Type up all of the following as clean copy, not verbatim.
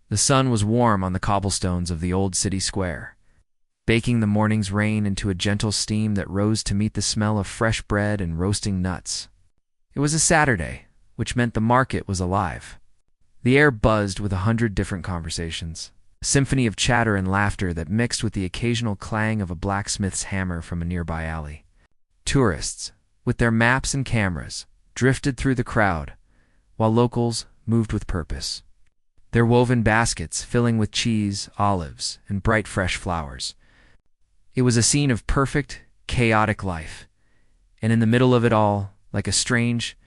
The sun was warm on the cobblestones of the old city square, baking the morning's rain into a gentle steam that rose to meet the smell of fresh bread and roasting nuts. It was a Saturday, which meant the market was alive. The air buzzed with 100 different conversations, a symphony of chatter and laughter that mixed with the occasional clang of a blacksmith's hammer from a nearby alley. Tourists, with their maps and cameras, drifted through the crowd, while locals moved with purpose, their woven baskets filling with cheese, olives, and bright fresh flowers. It was a scene of perfect, chaotic life, and in the middle of it all, like a strange,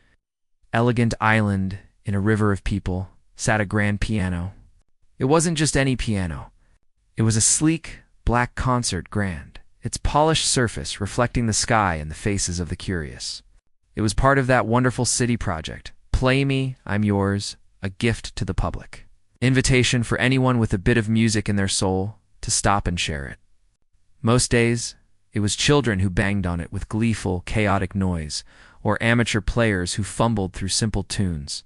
elegant island in a river of people, sat a grand piano. It wasn't just any piano. It was a sleek, black concert grand, its polished surface reflecting the sky and the faces of the curious. It was part of that wonderful city project, Play Me, I'm Yours, a gift to the public. Invitation for anyone with a bit of music in their soul to stop and share it. Most days, it was children who banged on it with gleeful, chaotic noise, or amateur players who fumbled through simple tunes.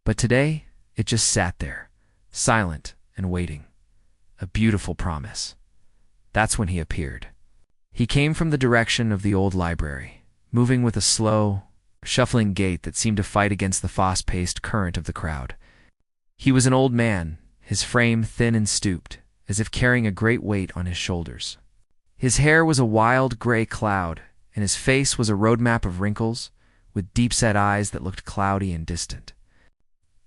But today, it just sat there, silent and waiting. A beautiful promise. That's when he appeared. He came from the direction of the old library, moving with a slow, shuffling gait that seemed to fight against the fast-paced current of the crowd. He was an old man, his frame thin and stooped, as if carrying a great weight on his shoulders. His hair was a wild gray cloud, and his face was a roadmap of wrinkles, with deep-set eyes that looked cloudy and distant.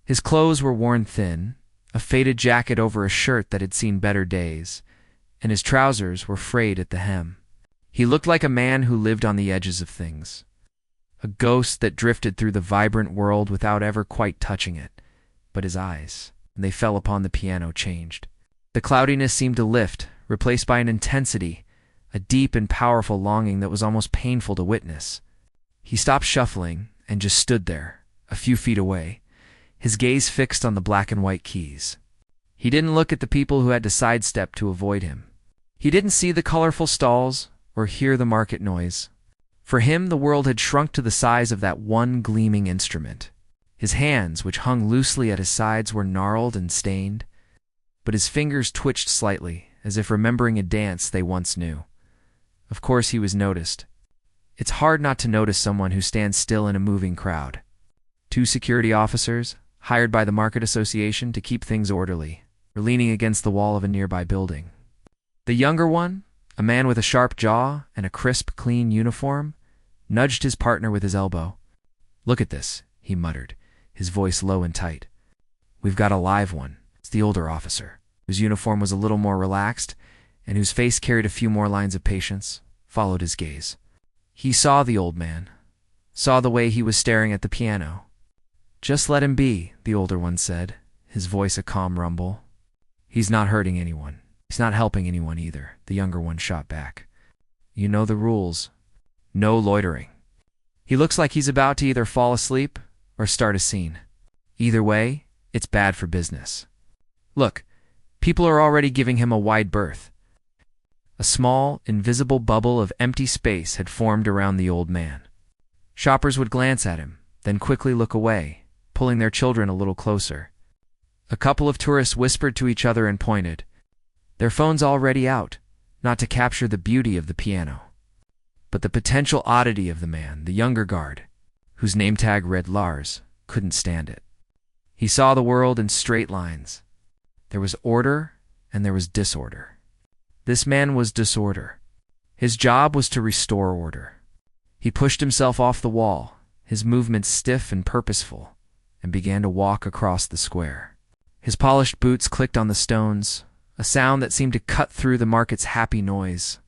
His clothes were worn thin, a faded jacket over a shirt that had seen better days, and his trousers were frayed at the hem. He looked like a man who lived on the edges of things, a ghost that drifted through the vibrant world without ever quite touching it. But his eyes, when they fell upon the piano, changed. The cloudiness seemed to lift, replaced by an intensity, a deep and powerful longing that was almost painful to witness. He stopped shuffling and just stood there, a few feet away, his gaze fixed on the black and white keys. He didn't look at the people who had to sidestep to avoid him. He didn't see the colorful stalls or hear the market noise. For him, the world had shrunk to the size of that one gleaming instrument. His hands, which hung loosely at his sides, were gnarled and stained, but his fingers twitched slightly, as if remembering a dance they once knew. Of course he was noticed. It's hard not to notice someone who stands still in a moving crowd. 2 security officers, hired by the Market Association to keep things orderly, were leaning against the wall of a nearby building. The younger one, a man with a sharp jaw and a crisp, clean uniform, nudged his partner with his elbow. "Look at this," he muttered, his voice low and tight. "We've got a live one." It's the older officer, whose uniform was a little more relaxed and whose face carried a few more lines of patience, followed his gaze. He saw the old man, saw the way he was staring at the piano. "Just let him be," the older one said, his voice a calm rumble. "He's not hurting anyone. He's not helping anyone either," the younger one shot back. "You know the rules. No loitering. He looks like he's about to either fall asleep or start a scene. Either way, it's bad for business. Look, people are already giving him a wide berth." A small, invisible bubble of empty space had formed around the old man. Shoppers would glance at him, then quickly look away, pulling their children a little closer. A couple of tourists whispered to each other and pointed, their phones already out, not to capture the beauty of the piano, but the potential oddity of the man, the younger guard, whose name tag read Lars, couldn't stand it. He saw the world in straight lines. There was order and there was disorder. This man was disorder. His job was to restore order. He pushed himself off the wall, his movements stiff and purposeful, and began to walk across the square. His polished boots clicked on the stones, a sound that seemed to cut through the market's happy noise.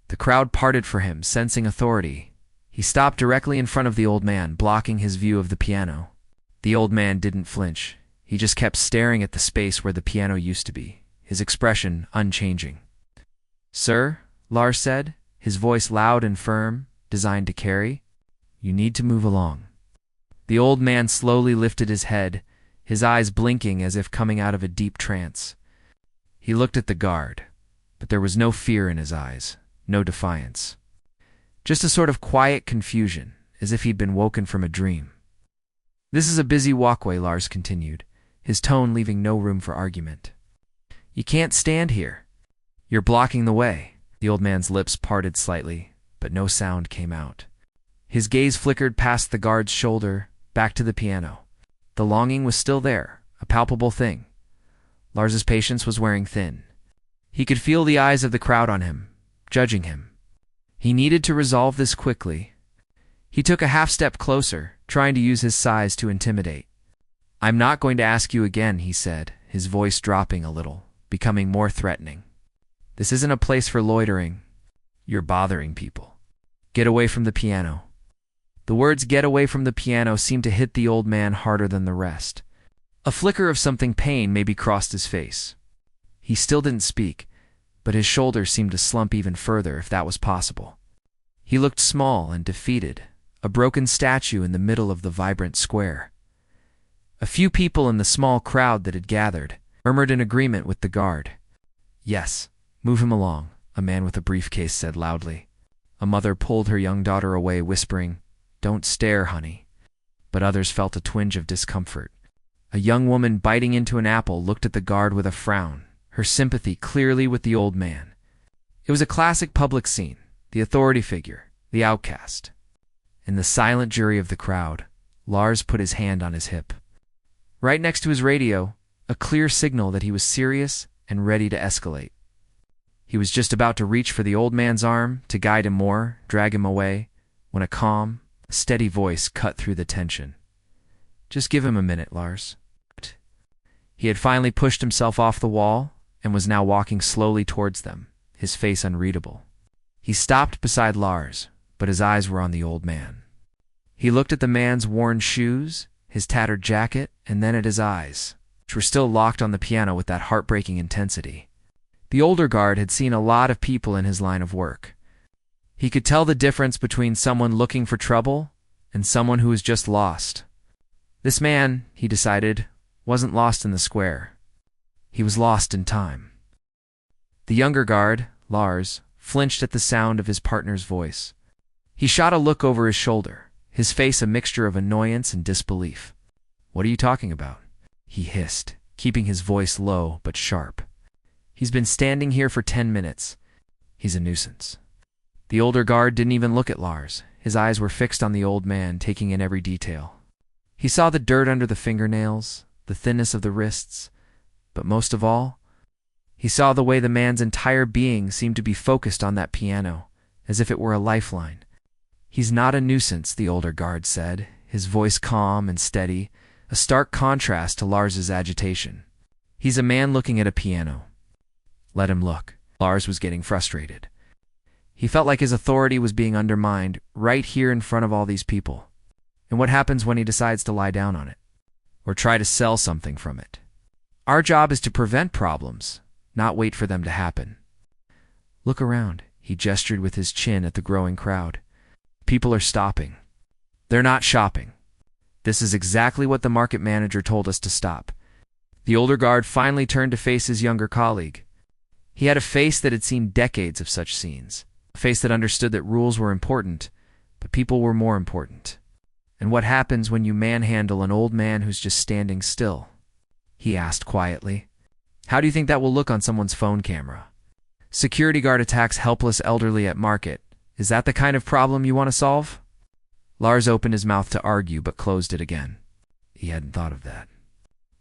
The crowd parted for him, sensing authority. He stopped directly in front of the old man, blocking his view of the piano. The old man didn't flinch. He just kept staring at the space where the piano used to be, his expression unchanging. "Sir," Lars said, his voice loud and firm, designed to carry, "you need to move along." The old man slowly lifted his head, his eyes blinking as if coming out of a deep trance. He looked at the guard, but there was no fear in his eyes, no defiance. Just a sort of quiet confusion, as if he'd been woken from a dream. "This is a busy walkway," Lars continued, his tone leaving no room for argument. You can't stand here. You're blocking the way." The old man's lips parted slightly, but no sound came out. His gaze flickered past the guard's shoulder, back to the piano. The longing was still there, a palpable thing. Lars's patience was wearing thin. He could feel the eyes of the crowd on him, judging him. He needed to resolve this quickly. He took a half-step closer, trying to use his size to intimidate. "I'm not going to ask you again," he said, his voice dropping a little, becoming more threatening. "This isn't a place for loitering. You're bothering people. Get away from the piano." The words "get away from the piano" seemed to hit the old man harder than the rest. A flicker of something pain maybe crossed his face. He still didn't speak, but his shoulders seemed to slump even further, if that was possible. He looked small and defeated, a broken statue in the middle of the vibrant square. A few people in the small crowd that had gathered murmured in agreement with the guard. "Yes, move him along," a man with a briefcase said loudly. A mother pulled her young daughter away, whispering, "Don't stare, honey." But others felt a twinge of discomfort. A young woman biting into an apple looked at the guard with a frown, her sympathy clearly with the old man. It was a classic public scene, the authority figure, the outcast. In the silent jury of the crowd, Lars put his hand on his hip. Right next to his radio, a clear signal that he was serious and ready to escalate. He was just about to reach for the old man's arm to guide him more, drag him away, when a calm, steady voice cut through the tension. "Just give him a minute, Lars." He had finally pushed himself off the wall and was now walking slowly towards them, his face unreadable. He stopped beside Lars, but his eyes were on the old man. He looked at the man's worn shoes, his tattered jacket, and then at his eyes, which were still locked on the piano with that heartbreaking intensity. The older guard had seen a lot of people in his line of work. He could tell the difference between someone looking for trouble and someone who was just lost. This man, he decided, wasn't lost in the square. He was lost in time. The younger guard, Lars, flinched at the sound of his partner's voice. He shot a look over his shoulder, his face a mixture of annoyance and disbelief. "What are you talking about?" he hissed, keeping his voice low but sharp. "He's been standing here for 10 minutes. He's a nuisance." The older guard didn't even look at Lars. His eyes were fixed on the old man, taking in every detail. He saw the dirt under the fingernails, the thinness of the wrists, but most of all, he saw the way the man's entire being seemed to be focused on that piano, as if it were a lifeline. "He's not a nuisance," the older guard said, his voice calm and steady, a stark contrast to Lars's agitation. "He's a man looking at a piano. Let him look." Lars was getting frustrated. He felt like his authority was being undermined right here in front of all these people. And what happens when he decides to lie down on it? Or try to sell something from it? Our job is to prevent problems, not wait for them to happen. "Look around," he gestured with his chin at the growing crowd. "People are stopping. They're not shopping. This is exactly what the market manager told us to stop." The older guard finally turned to face his younger colleague. He had a face that had seen decades of such scenes, a face that understood that rules were important, but people were more important. "And what happens when you manhandle an old man who's just standing still?" he asked quietly. "How do you think that will look on someone's phone camera? Security guard attacks helpless elderly at market. Is that the kind of problem you want to solve?" Lars opened his mouth to argue, but closed it again. He hadn't thought of that.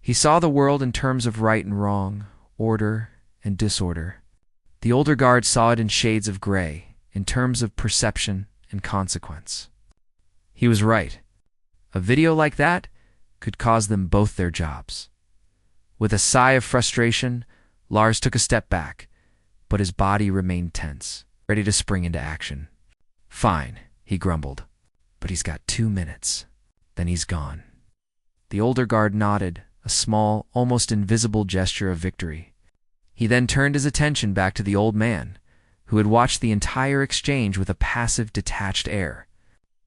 He saw the world in terms of right and wrong, order and disorder. The older guard saw it in shades of gray, in terms of perception and consequence. He was right. A video like that could cause them both their jobs. With a sigh of frustration, Lars took a step back, but his body remained tense, ready to spring into action. "Fine," he grumbled, "but he's got 2 minutes. Then he's gone." The older guard nodded, a small, almost invisible gesture of victory. He then turned his attention back to the old man, who had watched the entire exchange with a passive, detached air.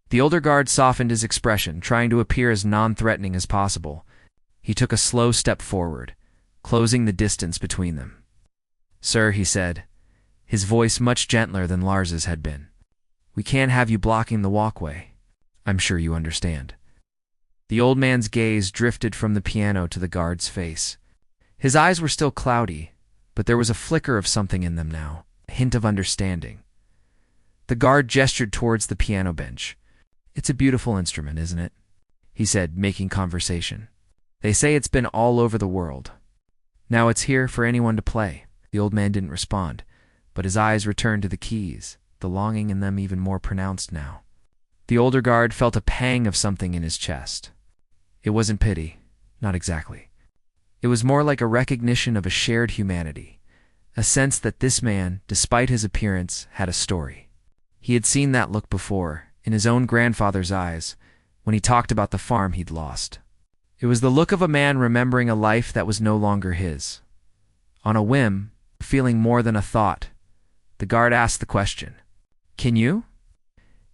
The older guard softened his expression, trying to appear as non-threatening as possible. He took a slow step forward, closing the distance between them. "Sir," he said, his voice much gentler than Lars's had been, "we can't have you blocking the walkway. I'm sure you understand." The old man's gaze drifted from the piano to the guard's face. His eyes were still cloudy, but there was a flicker of something in them now, a hint of understanding. The guard gestured towards the piano bench. "It's a beautiful instrument, isn't it?" he said, making conversation. "They say it's been all over the world. Now it's here for anyone to play." The old man didn't respond, but his eyes returned to the keys, the longing in them even more pronounced now. The older guard felt a pang of something in his chest. It wasn't pity, not exactly. It was more like a recognition of a shared humanity, a sense that this man, despite his appearance, had a story. He had seen that look before, in his own grandfather's eyes, when he talked about the farm he'd lost. It was the look of a man remembering a life that was no longer his. On a whim, feeling more than a thought, the guard asked the question, "Can you?"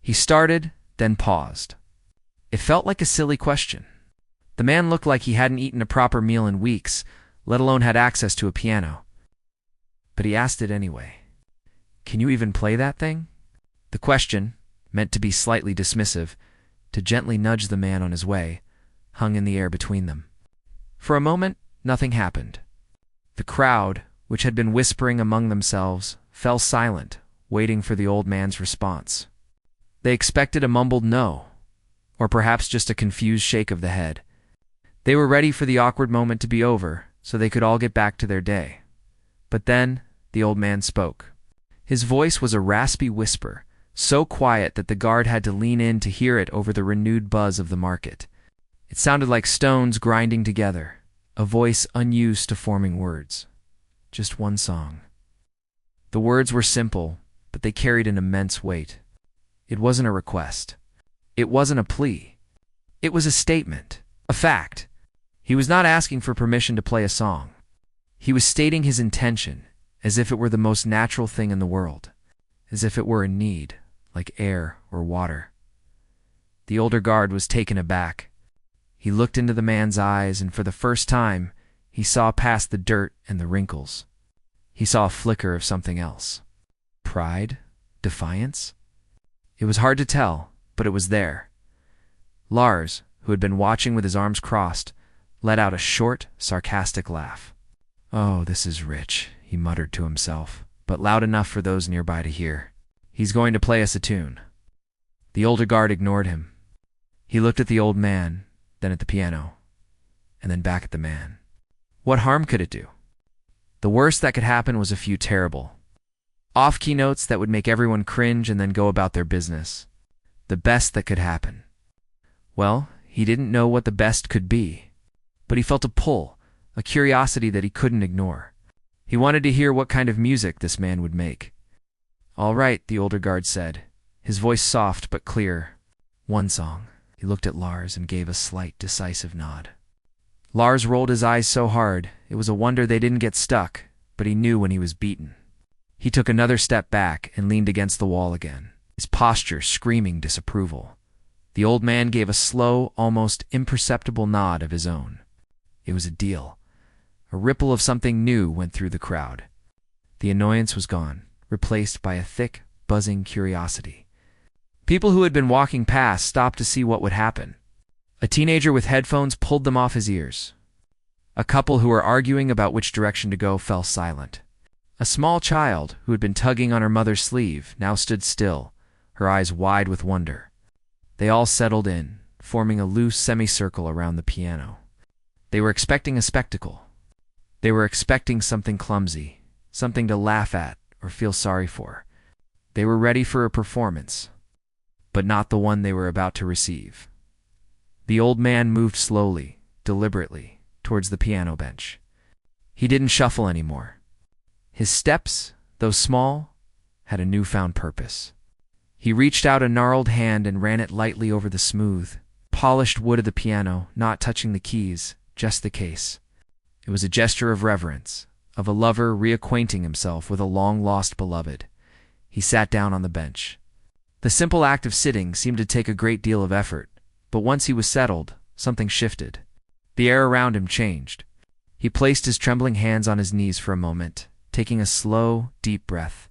He started, then paused. It felt like a silly question. The man looked like he hadn't eaten a proper meal in weeks, let alone had access to a piano. But he asked it anyway. "Can you even play that thing?" The question, meant to be slightly dismissive, to gently nudge the man on his way, hung in the air between them. For a moment, nothing happened. The crowd, which had been whispering among themselves, fell silent, waiting for the old man's response. They expected a mumbled no, or perhaps just a confused shake of the head. They were ready for the awkward moment to be over, so they could all get back to their day. But then, the old man spoke. His voice was a raspy whisper, so quiet that the guard had to lean in to hear it over the renewed buzz of the market. It sounded like stones grinding together, a voice unused to forming words. Just one song. The words were simple, but they carried an immense weight. It wasn't a request. It wasn't a plea. It was a statement, a fact. He was not asking for permission to play a song. He was stating his intention, as if it were the most natural thing in the world, as if it were a need, like air or water. The older guard was taken aback. He looked into the man's eyes, and for the first time, he saw past the dirt and the wrinkles. He saw a flicker of something else. Pride? Defiance? It was hard to tell, but it was there. Lars, who had been watching with his arms crossed, let out a short, sarcastic laugh. "Oh, this is rich," he muttered to himself, but loud enough for those nearby to hear. "He's going to play us a tune." The older guard ignored him. He looked at the old man, then at the piano, and then back at the man. What harm could it do? The worst that could happen was a few terrible, off-key notes that would make everyone cringe and then go about their business. The best that could happen. Well, he didn't know what the best could be, but he felt a pull, a curiosity that he couldn't ignore. He wanted to hear what kind of music this man would make. "All right," the older guard said, his voice soft but clear. "One song." He looked at Lars and gave a slight, decisive nod. Lars rolled his eyes so hard, it was a wonder they didn't get stuck, but he knew when he was beaten. He took another step back and leaned against the wall again, his posture screaming disapproval. The old man gave a slow, almost imperceptible nod of his own. It was a deal. A ripple of something new went through the crowd. The annoyance was gone, replaced by a thick, buzzing curiosity. People who had been walking past stopped to see what would happen. A teenager with headphones pulled them off his ears. A couple who were arguing about which direction to go fell silent. A small child, who had been tugging on her mother's sleeve, now stood still, her eyes wide with wonder. They all settled in, forming a loose semicircle around the piano. They were expecting a spectacle. They were expecting something clumsy, something to laugh at or feel sorry for. They were ready for a performance, but not the one they were about to receive. The old man moved slowly, deliberately, towards the piano bench. He didn't shuffle anymore. His steps, though small, had a newfound purpose. He reached out a gnarled hand and ran it lightly over the smooth, polished wood of the piano, not touching the keys, just the case. It was a gesture of reverence, of a lover reacquainting himself with a long-lost beloved. He sat down on the bench. The simple act of sitting seemed to take a great deal of effort, but once he was settled, something shifted. The air around him changed. He placed his trembling hands on his knees for a moment, taking a slow, deep breath.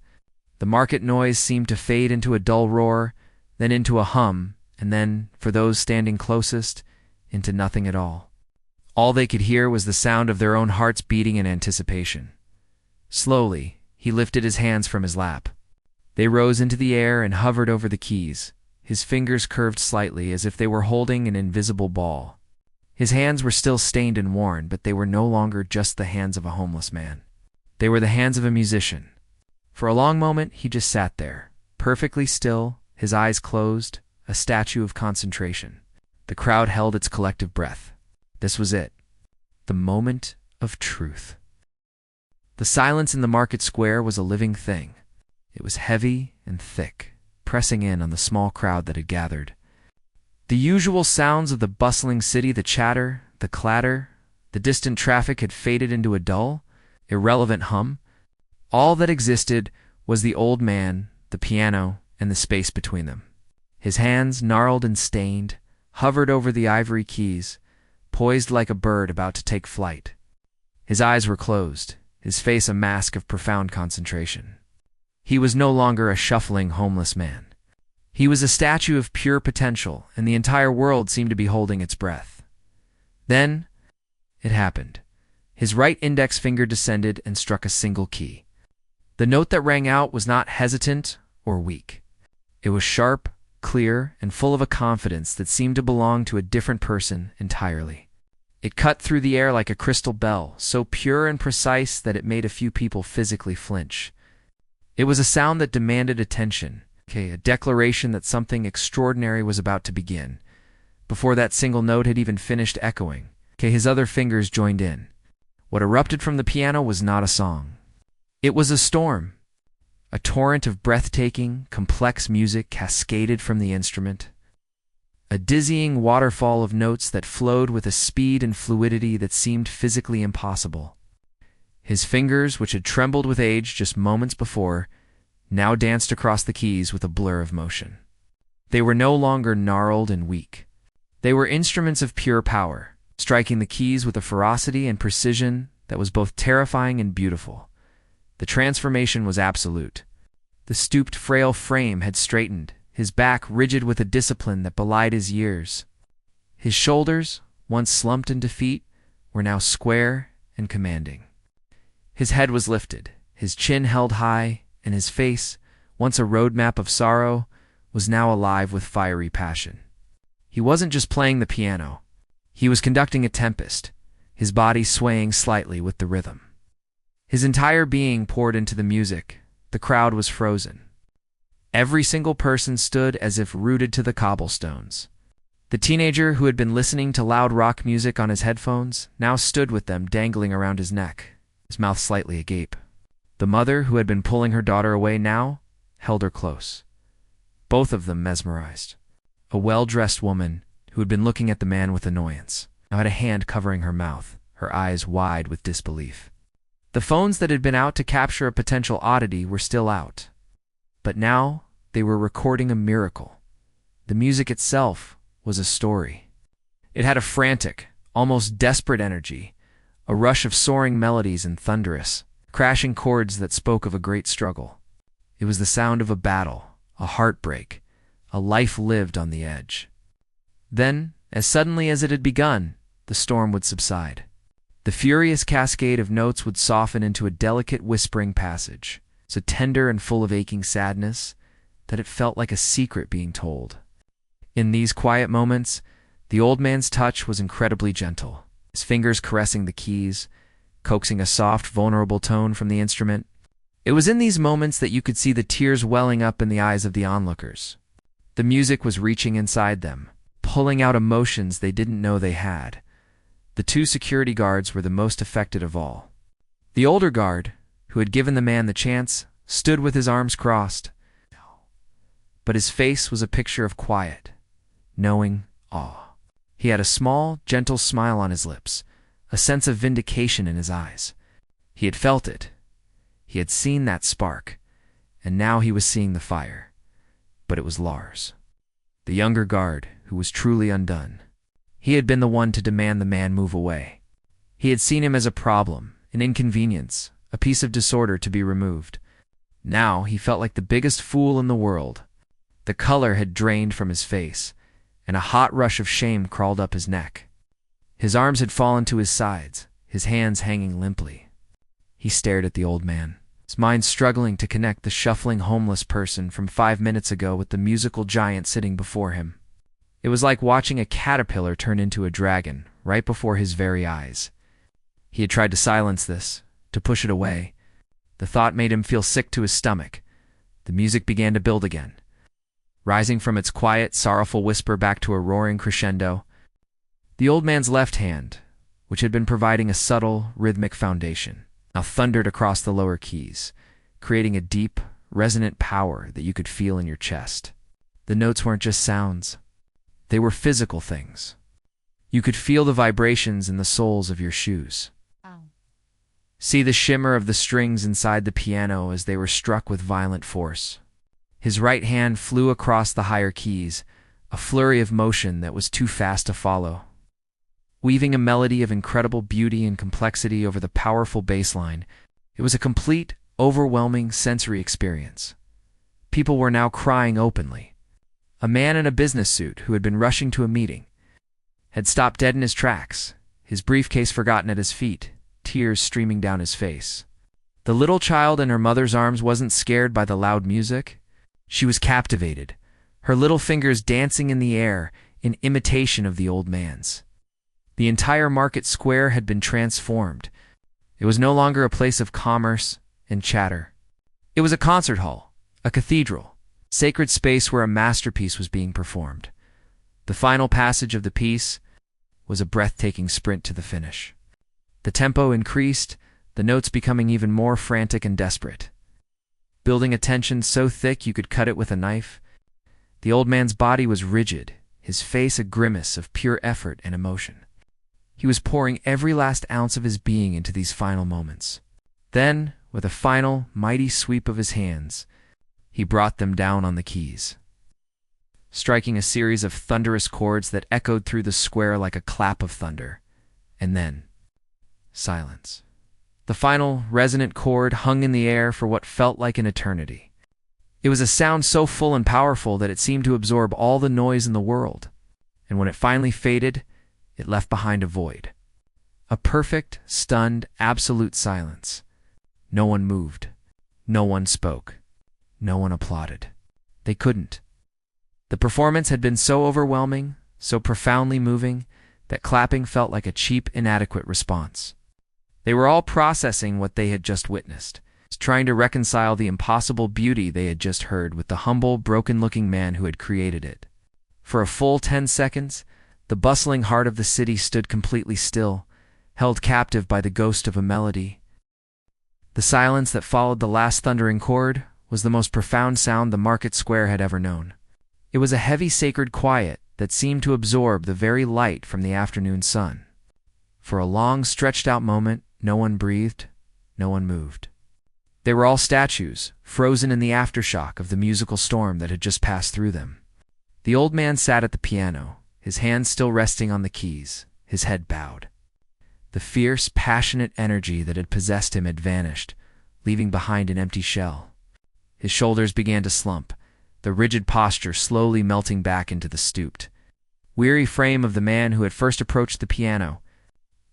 The market noise seemed to fade into a dull roar, then into a hum, and then, for those standing closest, into nothing at all. All they could hear was the sound of their own hearts beating in anticipation. Slowly, he lifted his hands from his lap. They rose into the air and hovered over the keys, his fingers curved slightly as if they were holding an invisible ball. His hands were still stained and worn, but they were no longer just the hands of a homeless man. They were the hands of a musician. For a long moment, he just sat there, perfectly still, his eyes closed, a statue of concentration. The crowd held its collective breath. This was it. The moment of truth. The silence in the market square was a living thing. It was heavy and thick, pressing in on the small crowd that had gathered. The usual sounds of the bustling city, the chatter, the clatter, the distant traffic had faded into a dull, irrelevant hum. All that existed was the old man, the piano, and the space between them. His hands, gnarled and stained, hovered over the ivory keys, poised like a bird about to take flight. His eyes were closed, his face a mask of profound concentration. He was no longer a shuffling homeless man. He was a statue of pure potential, and the entire world seemed to be holding its breath. Then, it happened. His right index finger descended and struck a single key. The note that rang out was not hesitant or weak. It was sharp, clear, and full of a confidence that seemed to belong to a different person entirely. It cut through the air like a crystal bell, so pure and precise that it made a few people physically flinch. It was a sound that demanded attention, a declaration that something extraordinary was about to begin. Before that single note had even finished echoing, his other fingers joined in. What erupted from the piano was not a song. It was a storm. A torrent of breathtaking, complex music cascaded from the instrument. A dizzying waterfall of notes that flowed with a speed and fluidity that seemed physically impossible. His fingers, which had trembled with age just moments before, now danced across the keys with a blur of motion. They were no longer gnarled and weak. They were instruments of pure power, striking the keys with a ferocity and precision that was both terrifying and beautiful. The transformation was absolute. The stooped, frail frame had straightened, his back rigid with a discipline that belied his years. His shoulders, once slumped in defeat, were now square and commanding. His head was lifted, his chin held high, and his face, once a roadmap of sorrow, was now alive with fiery passion. He wasn't just playing the piano. He was conducting a tempest, his body swaying slightly with the rhythm. His entire being poured into the music. The crowd was frozen. Every single person stood as if rooted to the cobblestones. The teenager who had been listening to loud rock music on his headphones now stood with them dangling around his neck, his mouth slightly agape. The mother who had been pulling her daughter away now held her close. Both of them mesmerized. A well-dressed woman who had been looking at the man with annoyance now had a hand covering her mouth, her eyes wide with disbelief. The phones that had been out to capture a potential oddity were still out. But now they were recording a miracle. The music itself was a story. It had a frantic, almost desperate energy, a rush of soaring melodies and thunderous, crashing chords that spoke of a great struggle. It was the sound of a battle, a heartbreak, a life lived on the edge. Then, as suddenly as it had begun, the storm would subside. The furious cascade of notes would soften into a delicate whispering passage, so tender and full of aching sadness that it felt like a secret being told. In these quiet moments, the old man's touch was incredibly gentle, his fingers caressing the keys, coaxing a soft, vulnerable tone from the instrument. It was in these moments that you could see the tears welling up in the eyes of the onlookers. The music was reaching inside them, pulling out emotions they didn't know they had. The two security guards were the most affected of all. The older guard, who had given the man the chance, stood with his arms crossed. But his face was a picture of quiet, knowing awe. He had a small, gentle smile on his lips, a sense of vindication in his eyes. He had felt it. He had seen that spark, and now he was seeing the fire. But it was Lars, the younger guard, who was truly undone. He had been the one to demand the man move away. He had seen him as a problem, an inconvenience, a piece of disorder to be removed. Now he felt like the biggest fool in the world. The color had drained from his face, and a hot rush of shame crawled up his neck. His arms had fallen to his sides, his hands hanging limply. He stared at the old man, his mind struggling to connect the shuffling homeless person from 5 minutes ago with the musical giant sitting before him. It was like watching a caterpillar turn into a dragon right before his very eyes. He had tried to silence this, to push it away. The thought made him feel sick to his stomach. The music began to build again, rising from its quiet, sorrowful whisper back to a roaring crescendo. The old man's left hand, which had been providing a subtle, rhythmic foundation, now thundered across the lower keys, creating a deep, resonant power that you could feel in your chest. The notes weren't just sounds. They were physical things. You could feel the vibrations in the soles of your shoes. See the shimmer of the strings inside the piano as they were struck with violent force. His right hand flew across the higher keys, a flurry of motion that was too fast to follow, weaving a melody of incredible beauty and complexity over the powerful bass line. It was a complete, overwhelming sensory experience. People were now crying openly. A man in a business suit who had been rushing to a meeting had stopped dead in his tracks, his briefcase forgotten at his feet, tears streaming down his face. The little child in her mother's arms wasn't scared by the loud music. She was captivated, her little fingers dancing in the air in imitation of the old man's. The entire market square had been transformed. It was no longer a place of commerce and chatter. It was a concert hall, a cathedral, sacred space where a masterpiece was being performed. The final passage of the piece was a breathtaking sprint to the finish. The tempo increased, the notes becoming even more frantic and desperate, building a tension so thick you could cut it with a knife. The old man's body was rigid, his face a grimace of pure effort and emotion. He was pouring every last ounce of his being into these final moments. Then, with a final, mighty sweep of his hands, he brought them down on the keys, striking a series of thunderous chords that echoed through the square like a clap of thunder. And then, silence. The final, resonant chord hung in the air for what felt like an eternity. It was a sound so full and powerful that it seemed to absorb all the noise in the world. And when it finally faded, it left behind a void. A perfect, stunned, absolute silence. No one moved. No one spoke. No one applauded. They couldn't. The performance had been so overwhelming, so profoundly moving, that clapping felt like a cheap, inadequate response. They were all processing what they had just witnessed, trying to reconcile the impossible beauty they had just heard with the humble, broken-looking man who had created it. For a full 10 seconds, the bustling heart of the city stood completely still, held captive by the ghost of a melody. The silence that followed the last thundering chord was the most profound sound the market square had ever known. It was a heavy, sacred quiet that seemed to absorb the very light from the afternoon sun. For a long, stretched-out moment, no one breathed, no one moved. They were all statues, frozen in the aftershock of the musical storm that had just passed through them. The old man sat at the piano, his hands still resting on the keys, his head bowed. The fierce, passionate energy that had possessed him had vanished, leaving behind an empty shell. His shoulders began to slump, the rigid posture slowly melting back into the stooped, weary frame of the man who had first approached the piano.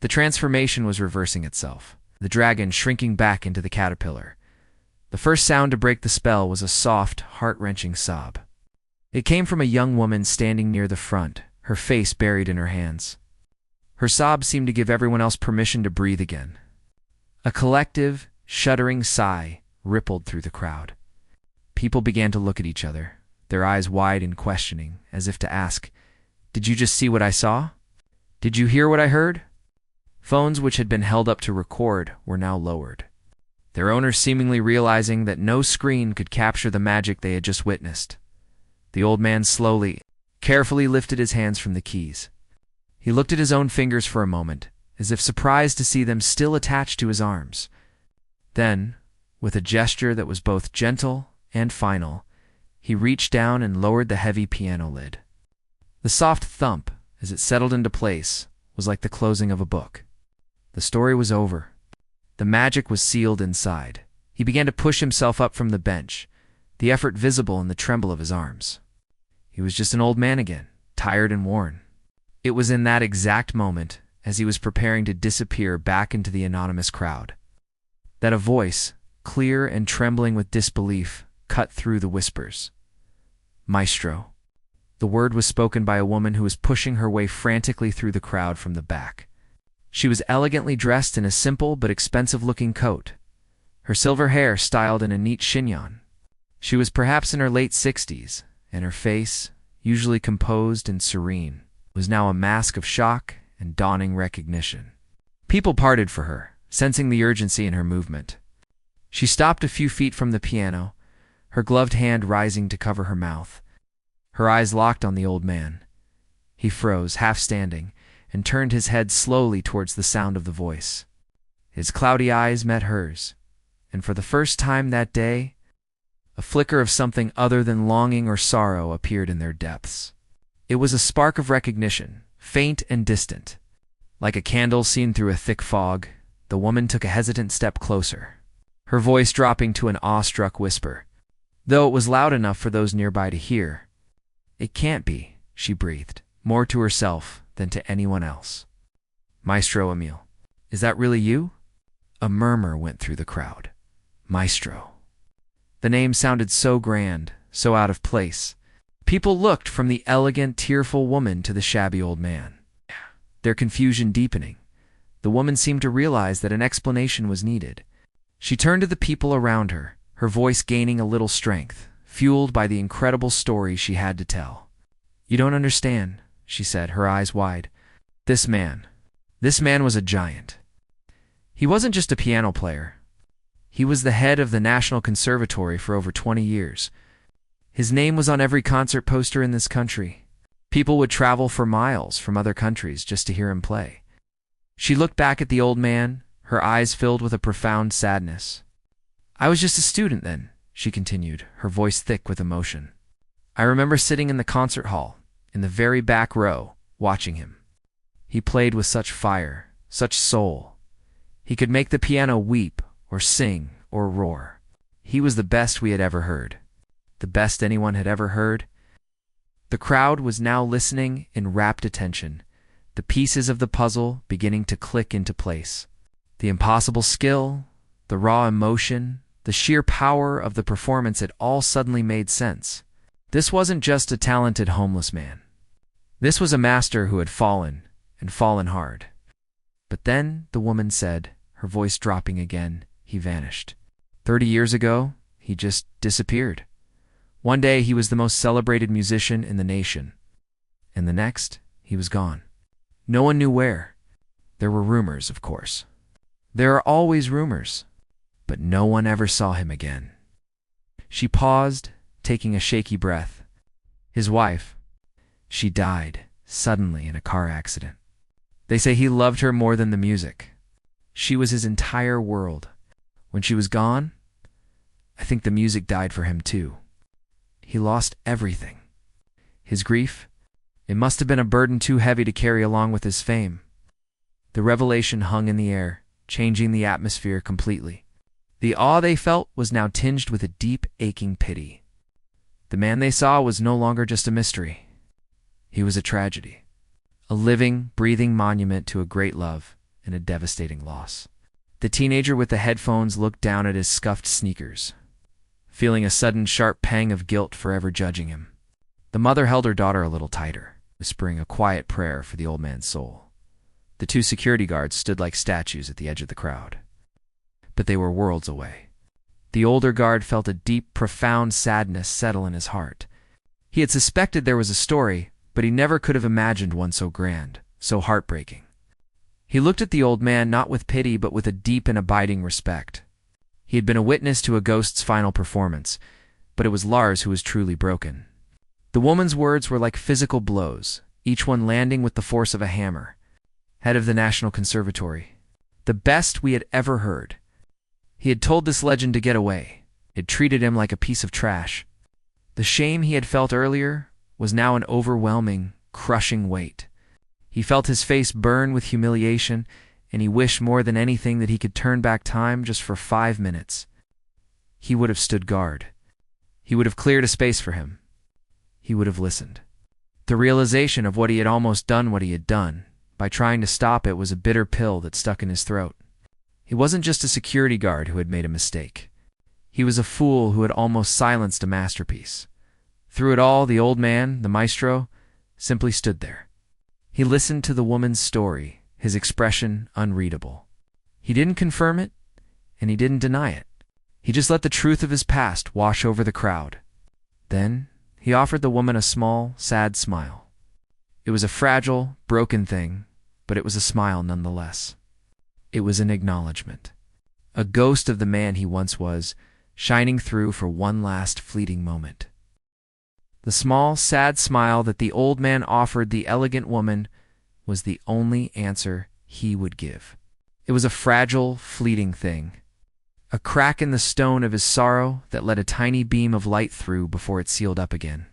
The transformation was reversing itself, the dragon shrinking back into the caterpillar. The first sound to break the spell was a soft, heart-wrenching sob. It came from a young woman standing near the front, her face buried in her hands. Her sob seemed to give everyone else permission to breathe again. A collective, shuddering sigh rippled through the crowd. People began to look at each other, their eyes wide and questioning, as if to ask, "Did you just see what I saw? Did you hear what I heard?" Phones which had been held up to record were now lowered, their owners seemingly realizing that no screen could capture the magic they had just witnessed. The old man slowly, carefully lifted his hands from the keys. He looked at his own fingers for a moment, as if surprised to see them still attached to his arms. Then, with a gesture that was both gentle and final, he reached down and lowered the heavy piano lid. The soft thump, as it settled into place, was like the closing of a book. The story was over. The magic was sealed inside. He began to push himself up from the bench, the effort visible in the tremble of his arms. He was just an old man again, tired and worn. It was in that exact moment, as he was preparing to disappear back into the anonymous crowd, Then a voice, clear and trembling with disbelief, cut through the whispers. "Maestro." The word was spoken by a woman who was pushing her way frantically through the crowd from the back. She was elegantly dressed in a simple but expensive-looking coat, her silver hair styled in a neat chignon. She was perhaps in her late 60s, and her face, usually composed and serene, was now a mask of shock and dawning recognition. People parted for her, sensing the urgency in her movement. She stopped a few feet from the piano, her gloved hand rising to cover her mouth. Her eyes locked on the old man. He froze, half standing, and turned his head slowly towards the sound of the voice. His cloudy eyes met hers, and for the first time that day, a flicker of something other than longing or sorrow appeared in their depths. It was a spark of recognition, faint and distant. Like a candle seen through a thick fog, the woman took a hesitant step closer, her voice dropping to an awestruck whisper, though it was loud enough for those nearby to hear. "It can't be," she breathed, more to herself than to anyone else. "Maestro Emil, is that really you?" A murmur went through the crowd. Maestro. The name sounded so grand, so out of place. People looked from the elegant, tearful woman to the shabby old man, their confusion deepening. The woman seemed to realize that an explanation was needed. She turned to the people around her, her voice gaining a little strength, fueled by the incredible story she had to tell. "You don't understand," she said, her eyes wide. This man was a giant. He wasn't just a piano player. He was the head of the National Conservatory for over 20 years. His name was on every concert poster in this country. People would travel for miles from other countries just to hear him play. She looked back at the old man, her eyes filled with a profound sadness. "I was just a student then," she continued, her voice thick with emotion. "I remember sitting in the concert hall, in the very back row, watching him. He played with such fire, such soul. He could make the piano weep, or sing, or roar. He was the best we had ever heard. The best anyone had ever heard." The crowd was now listening in rapt attention, the pieces of the puzzle beginning to click into place. The impossible skill, the raw emotion, the sheer power of the performance, it all suddenly made sense. This wasn't just a talented homeless man. This was a master who had fallen, and fallen hard. But then, the woman said, her voice dropping again, he vanished. 30 years ago, he just disappeared. One day he was the most celebrated musician in the nation, and the next, he was gone. No one knew where. There were rumors, of course. There are always rumors, but no one ever saw him again. She paused, taking a shaky breath. His wife, she died suddenly in a car accident. They say he loved her more than the music. She was his entire world. When she was gone, I think the music died for him too. He lost everything. His grief, it must have been a burden too heavy to carry along with his fame. The revelation hung in the air, changing the atmosphere completely. The awe they felt was now tinged with a deep, aching pity. The man they saw was no longer just a mystery. He was a tragedy, a living, breathing monument to a great love and a devastating loss. The teenager with the headphones looked down at his scuffed sneakers, feeling a sudden sharp pang of guilt for ever judging him. The mother held her daughter a little tighter, whispering a quiet prayer for the old man's soul. The two security guards stood like statues at the edge of the crowd. But they were worlds away. The older guard felt a deep, profound sadness settle in his heart. He had suspected there was a story, but he never could have imagined one so grand, so heartbreaking. He looked at the old man not with pity but with a deep and abiding respect. He had been a witness to a ghost's final performance, but it was Lars who was truly broken. The woman's words were like physical blows, each one landing with the force of a hammer. Head of the National Conservatory. The best we had ever heard. He had told this legend to get away. It treated him like a piece of trash. The shame he had felt earlier was now an overwhelming, crushing weight. He felt his face burn with humiliation, and he wished more than anything that he could turn back time just for 5 minutes. He would have stood guard. He would have cleared a space for him. He would have listened. The realization of what he had almost done what he had done, by trying to stop it, was a bitter pill that stuck in his throat. He wasn't just a security guard who had made a mistake. He was a fool who had almost silenced a masterpiece. Through it all, the old man, the maestro, simply stood there. He listened to the woman's story, his expression unreadable. He didn't confirm it, and he didn't deny it. He just let the truth of his past wash over the crowd. Then he offered the woman a small, sad smile. It was a fragile, broken thing, but it was a smile nonetheless. It was an acknowledgement. A ghost of the man he once was, shining through for one last fleeting moment. The small, sad smile that the old man offered the elegant woman was the only answer he would give. It was a fragile, fleeting thing. A crack in the stone of his sorrow that let a tiny beam of light through before it sealed up again.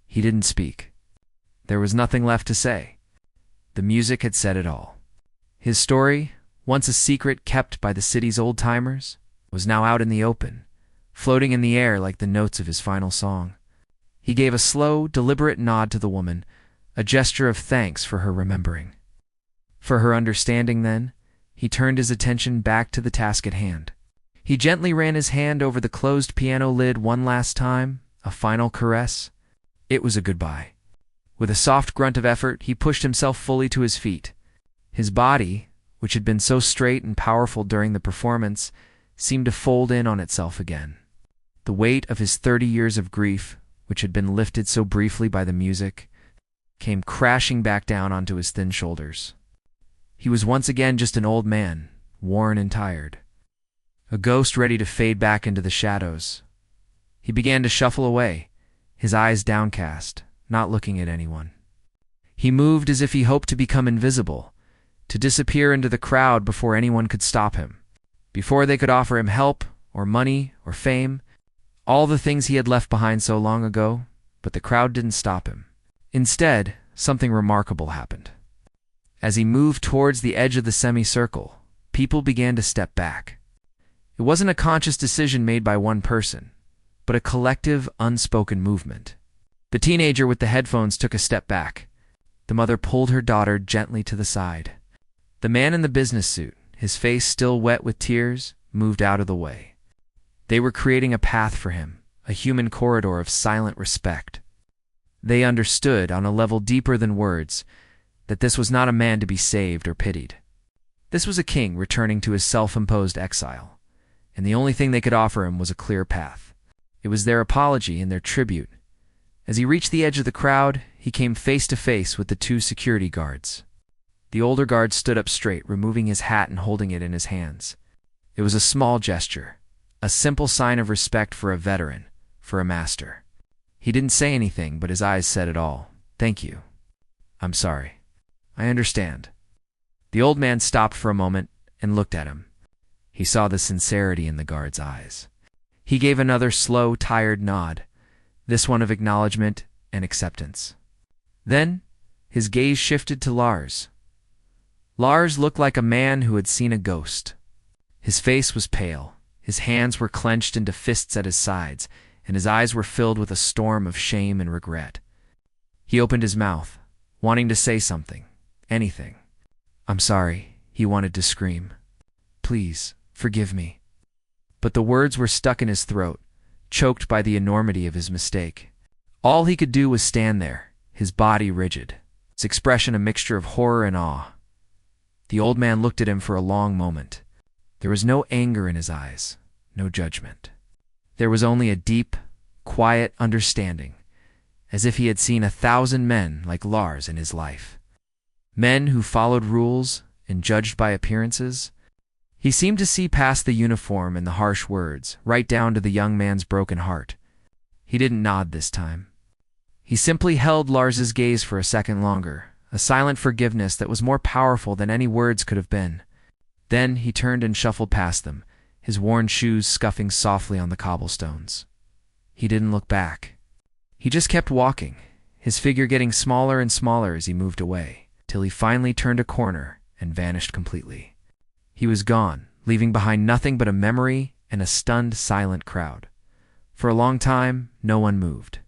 He didn't speak. There was nothing left to say. The music had said it all. His story, once a secret kept by the city's old-timers, was now out in the open, floating in the air like the notes of his final song. He gave a slow, deliberate nod to the woman, a gesture of thanks for her remembering. For her understanding, then, he turned his attention back to the task at hand. He gently ran his hand over the closed piano lid one last time, a final caress. It was a goodbye. With a soft grunt of effort, he pushed himself fully to his feet. His body, which had been so straight and powerful during the performance, seemed to fold in on itself again. The weight of his 30 years of grief, which had been lifted so briefly by the music, came crashing back down onto his thin shoulders. He was once again just an old man, worn and tired. A ghost ready to fade back into the shadows. He began to shuffle away, his eyes downcast, not looking at anyone. He moved as if he hoped to become invisible, to disappear into the crowd before anyone could stop him, before they could offer him help, or money, or fame, all the things he had left behind so long ago, but the crowd didn't stop him. Instead, something remarkable happened. As he moved towards the edge of the semicircle, people began to step back. It wasn't a conscious decision made by one person, but a collective, unspoken movement. The teenager with the headphones took a step back. The mother pulled her daughter gently to the side. The man in the business suit, his face still wet with tears, moved out of the way. They were creating a path for him, a human corridor of silent respect. They understood, on a level deeper than words, that this was not a man to be saved or pitied. This was a king returning to his self-imposed exile, and the only thing they could offer him was a clear path. It was their apology and their tribute. As he reached the edge of the crowd, he came face to face with the two security guards. The older guard stood up straight, removing his hat and holding it in his hands. It was a small gesture, a simple sign of respect for a veteran, for a master. He didn't say anything, but his eyes said it all. "Thank you. I'm sorry. I understand." The old man stopped for a moment and looked at him. He saw the sincerity in the guard's eyes. He gave another slow, tired nod, this one of acknowledgement and acceptance. Then, his gaze shifted to Lars. Lars looked like a man who had seen a ghost. His face was pale, his hands were clenched into fists at his sides, and his eyes were filled with a storm of shame and regret. He opened his mouth, wanting to say something, anything. "I'm sorry," he wanted to scream. "Please, forgive me." But the words were stuck in his throat, choked by the enormity of his mistake. All he could do was stand there, his body rigid, its expression a mixture of horror and awe. The old man looked at him for a long moment. There was no anger in his eyes, no judgment. There was only a deep, quiet understanding, as if he had seen 1,000 men like Lars in his life. Men who followed rules and judged by appearances. He seemed to see past the uniform and the harsh words, right down to the young man's broken heart. He didn't nod this time. He simply held Lars's gaze for a second longer, a silent forgiveness that was more powerful than any words could have been. Then he turned and shuffled past them, his worn shoes scuffing softly on the cobblestones. He didn't look back. He just kept walking, his figure getting smaller and smaller as he moved away, till he finally turned a corner and vanished completely. He was gone, leaving behind nothing but a memory and a stunned, silent crowd. For a long time, no one moved.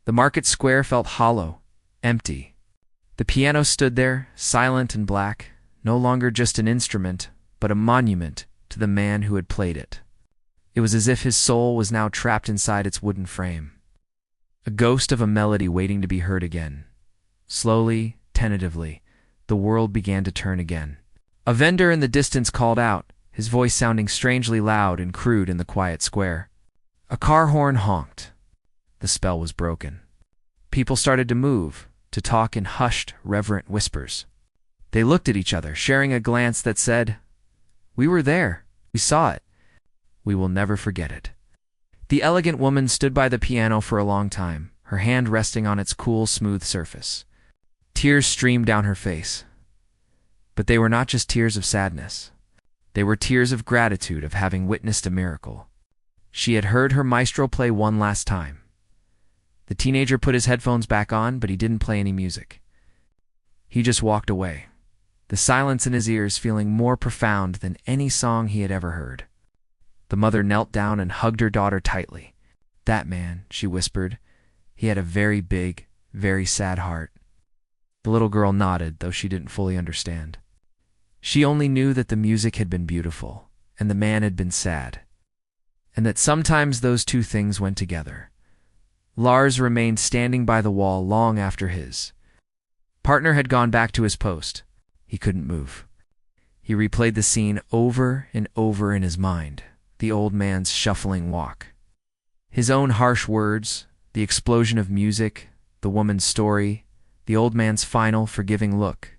The market square felt hollow, empty. The piano stood there, silent and black, no longer just an instrument, but a monument to the man who had played it. It was as if his soul was now trapped inside its wooden frame, a ghost of a melody waiting to be heard again. Slowly, tentatively, the world began to turn again. A vendor in the distance called out, his voice sounding strangely loud and crude in the quiet square. A car horn honked. The spell was broken. People started to move, to talk in hushed, reverent whispers. They looked at each other, sharing a glance that said, "We were there. We saw it. We will never forget it." The elegant woman stood by the piano for a long time, her hand resting on its cool, smooth surface. Tears streamed down her face. But they were not just tears of sadness. They were tears of gratitude of having witnessed a miracle. She had heard her maestro play one last time. The teenager put his headphones back on, but he didn't play any music. He just walked away, the silence in his ears feeling more profound than any song he had ever heard. The mother knelt down and hugged her daughter tightly. "That man," she whispered, "he had a very big, very sad heart." The little girl nodded, though she didn't fully understand. She only knew that the music had been beautiful, and the man had been sad, and that sometimes those two things went together. Lars remained standing by the wall long after his partner had gone back to his post. He couldn't move. He replayed the scene over and over in his mind, the old man's shuffling walk, his own harsh words, the explosion of music, the woman's story, the old man's final, forgiving look.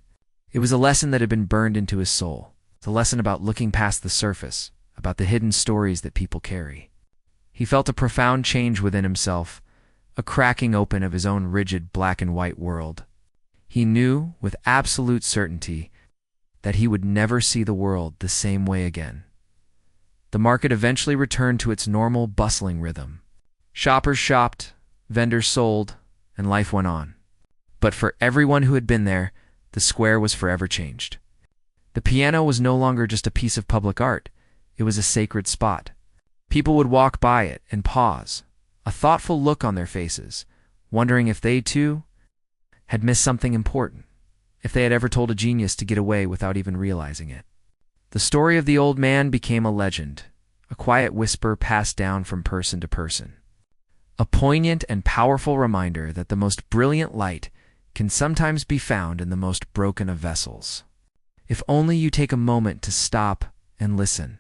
It was a lesson that had been burned into his soul. It's a lesson about looking past the surface, about the hidden stories that people carry. He felt a profound change within himself, a cracking open of his own rigid black and white world. He knew, with absolute certainty, that he would never see the world the same way again. The market eventually returned to its normal, bustling rhythm. Shoppers shopped, vendors sold, and life went on. But for everyone who had been there, the square was forever changed. The piano was no longer just a piece of public art. It was a sacred spot. People would walk by it and pause, a thoughtful look on their faces, wondering if they, too, had missed something important, if they had ever told a genius to get away without even realizing it. The story of the old man became a legend, a quiet whisper passed down from person to person. A poignant and powerful reminder that the most brilliant light can sometimes be found in the most broken of vessels. If only you take a moment to stop and listen.